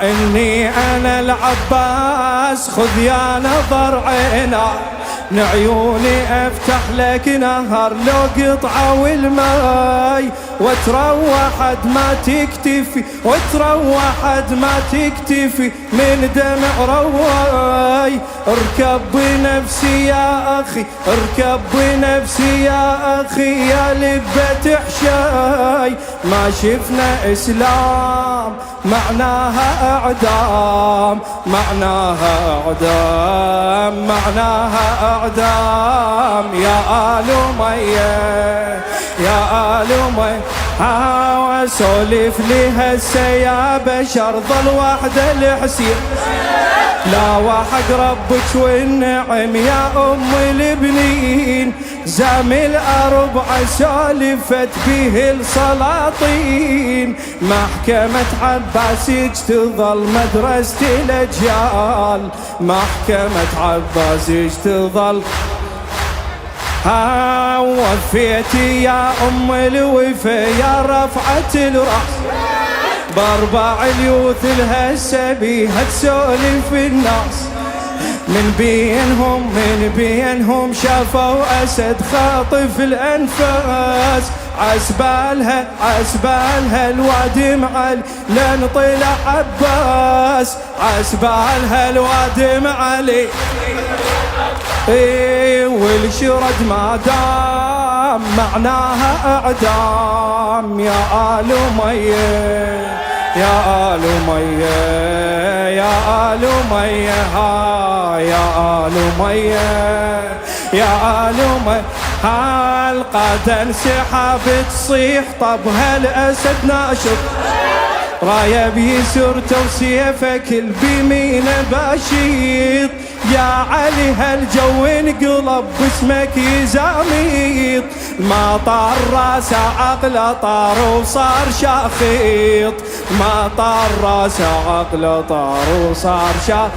إني أنا العباس خذ يا نظر عينا عيوني افتح لك نهر لو قطعة والماي وتروح ما تكتفي وتروح ما تكتفي من دمع رواي اركب بنفسي يا أخي اركب بنفسي يا أخي يا لبة حشاي ما شفنا إسلام معناها إعدام معناها إعدام معناها إعدام يا آل أمية يا آل أمية واسولف لي هسه يا بشر ظل وحده الحسين لا وحق ربك والنعم يا أم البنين زامل أربع سالفت به السلاطين محكمة عباسيج تظل مدرسة الأجيال محكمة عباسيج تظل وفيتي يا أم الوفا يا رفعة الرأس باربع اليوث الهسه بيها تسولف الناس من بينهم شافوا أسد خاطف الأنفاس عسبالها الوادي معل لن طلع عباس عسبالها الوادي معلي والشرد ما دام معناها إعدام يا آل أمية يا آل أمية يا آل أمية يا آل أمية يا آل أمية القادة انسحاب تصيح طب هالأسد ناشط راية بيسرته وسيفك بيمينه باشيط يا علي هالجو انقلب باسمك يزاميط ما طار راسه عقله طار وصار شاخيط ما طار راسه عقله طار وصار شاخيط